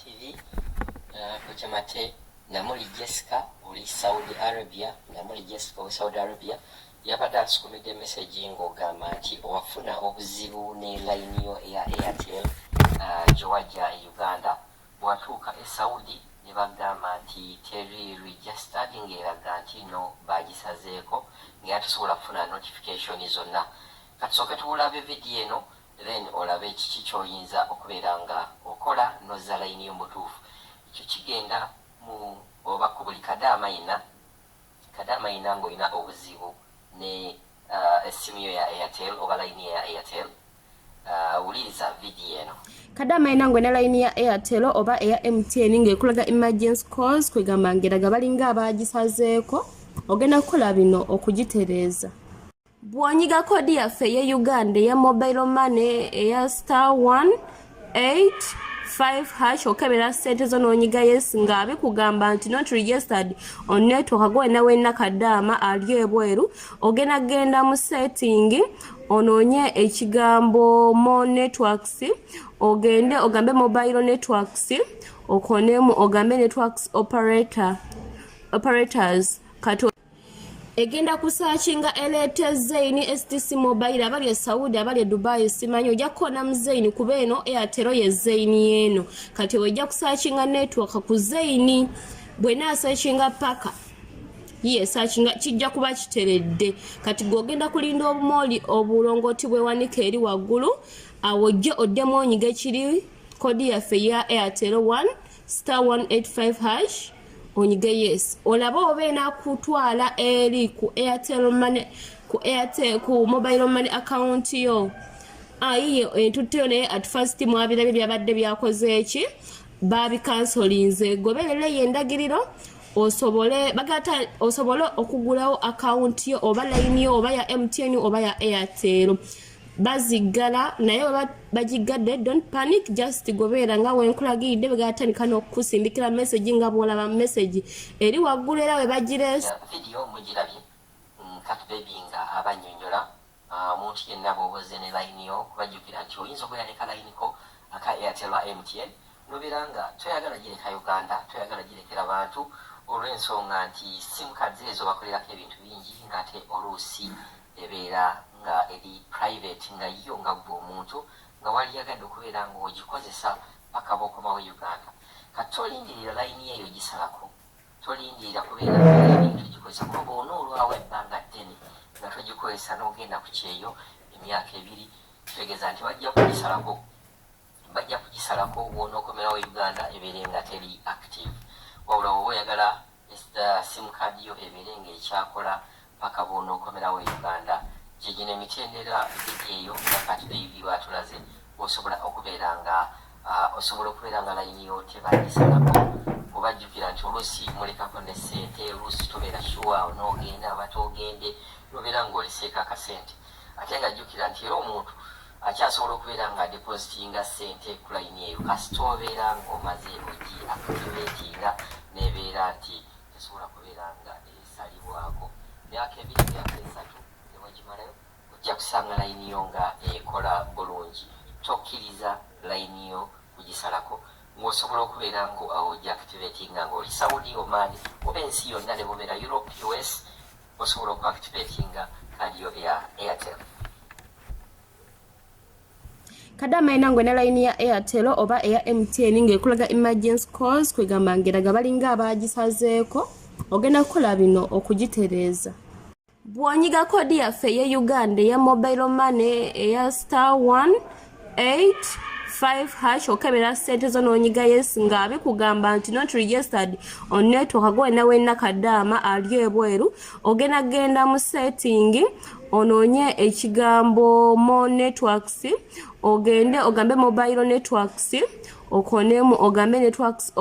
TV kuchamate namuli Jessica uli Saudi Arabia namuli Jessica uli Saudi Arabia yabadde asukumidde message ng'ogamba nti owafuna obuzibu ne line yo ya Airtel Georgia Uganda bwatuuka e Saudi ne bagamba nti teri registered ng'eraga nti no bagisazeeko ng'ate tusobola kufuna notification zonna katusooke tuwulabe video eno then olabe kiki ky'oyinza okubeera nga okola nozza line yo mutuufu ekyo kigenda mu oba ku Buli Kadaama yina ng'olina obuzibu ne essimu yo ya Airtel oba line ya Airtel wuliriza video eno. Kadaama yina ng'olina line ya Airtel oba eya MTN ng'ekulaga emergency calls kwegamba ng'eraga balinga abaagisazeeko ogenda kukola bino okugitereeza. Bw'onyiga kodi yaffe eya Uganda eya mobile money eya *185# okebera ssente zo n'onyiga yes nga bikugamba nti not registered on network agwena wenna Kadaama ali ebweru ogenda genda mu setting onoonye ekigambo more networks ogende ogambe mobile networks okonemu ogambe networks operators kato egenda kusaachinga Airtel Zaini STC mobile abali e Saudi abali e Dubai simanyi ojja kukona mu Zaini kuba eno Airtel ye Zaini eno kati ojja kusaachinga network ku Zaini bwena saachinga paka ye saachinga kijja kuba kiteredde kati gogenda kulinda obumoli obulongoti bwewanika eri waggulu awo ojje oddemu onyiga ekiri kodi yaffe ya Airtel 1*185# onyige yes olaba obeena kutwala eri ku Airtel money ku mobile money account yo ayiye entutte ne at first mwabirabe byabadde byakoze eki babi cancelinze goberere yendagiriro osobole okugulawo account yo oba line yo oba ya MTN oba ya Airtel bazigala naye bajigadde don't panic just gobeera nga wenkulagidde begatandika n'okusindikira message nga bwolaba message eri waggulu era we bagiresa video mugirabye kati baby nga abanyonyola omuntu yenna bw'oboze ne line yo kubajjukira nti oyinza okuyaneka line ko aka Airtel MTN nobeera nga toyagala gireka Uganda toyagala girekera bantu olw'ensonga nti sim cards ezo bakolerako ebintu bingi ng'ate oluusi ebeera nga eri private nga yo nga gwe omuntu nga wali yagadde okubeera nga ogikozesa paka b'okomawo Uganda kati tolindirira layini eyo gisalako tolindirira kubeera nga ebintu gikozesa kuba onoolwawo ebbanga ddene nga togikozesa n'ogenda ku kyeyo emyaka 2 kitegeeza nti bajja kugisalako bw'onookomerawo Uganda ebeere nga teri active wabula oba oyagala sim card yo ebeere nga ekyakola paka bw'onookomerawo Uganda jijine emitendera eyo nga kati baby batulaze osobola okubeera nga layini yo tebagisalako obajjukira nti oluusi mulekako ne ssente oluusi tobeera shuwa onoogenda abatogende nobeera ng'oleseeko akasente ate nga jjukira nti era omuntu akyasobola okubeera nga depositinga ssente ku layini eyo kasita obeera ng'omaze ogi activatinga nebeera nti tesobola kubeera nga esalibwako myaka 2 myaka 3 ojja kusanga layini yo nga ekola bulungi tokkiriza layini yo kugisalako ng'osobola okubeera nga ogiactivatinga ng'oli Saudi Oman oba ensi yonna ne bubeera Europe US osobola okuactivatinga kadi yo ya Airtel. Kadaama yina ng'olina line ya Airtel oba eya MTN ng'ekulaga emergency calls kwegamba ng'eraga balinga abaagisazeeko ogenda kukola bino okugitereeza. Bw'onyiga kodi yaffe eya Uganda eya mobile money eya *185# okebera ssente zo n'onyiga yes nga bikugamba nti not registered on network agwena wenna Kadaama ali ebweru ogenda genda mu setting onoonye ekigambo more networks ogende ogambe mobile networks okonemu ogambe networks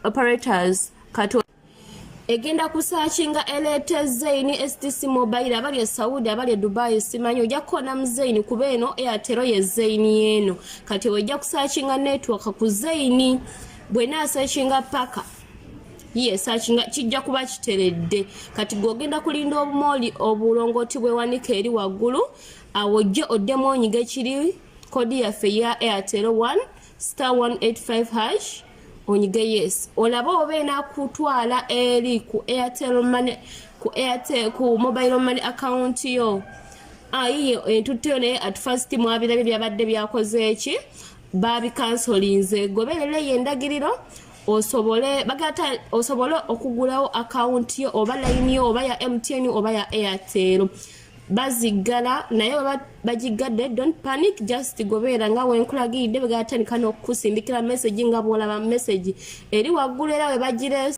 operators kato egenda kusaachinga Airtel Zaini STC mobile abali e Saudi abali e Dubai simanyi ojja kukona mu Zaini kuba eno Airtel ye Zaini eno kati ojja kusaachinga network ku Zaini bwena saachinga paka ye saachinga kijja kuba kiteredde kati gogenda kulinda obumoli obulongoti bwewanika eri waggulu awo ojje oddemu onyiga ekiri kodi yaffe ya Airtel *185# onyige yes olaba obeena kutwala eri ku Airtel Money ku mobile money account yo ayiyo entutteyo naye at first mwabirabe byabadde byakoze eki babi cancelinze goberere yendagiriro osobole okugulawo account yo oba line yo oba ya MTN oba ya Airtel bazigala naye bagigadde don't panic just gobeera nga wenkulagidde begatandika n'okusindikira message nga bwolaba message eri waggulu era we bagire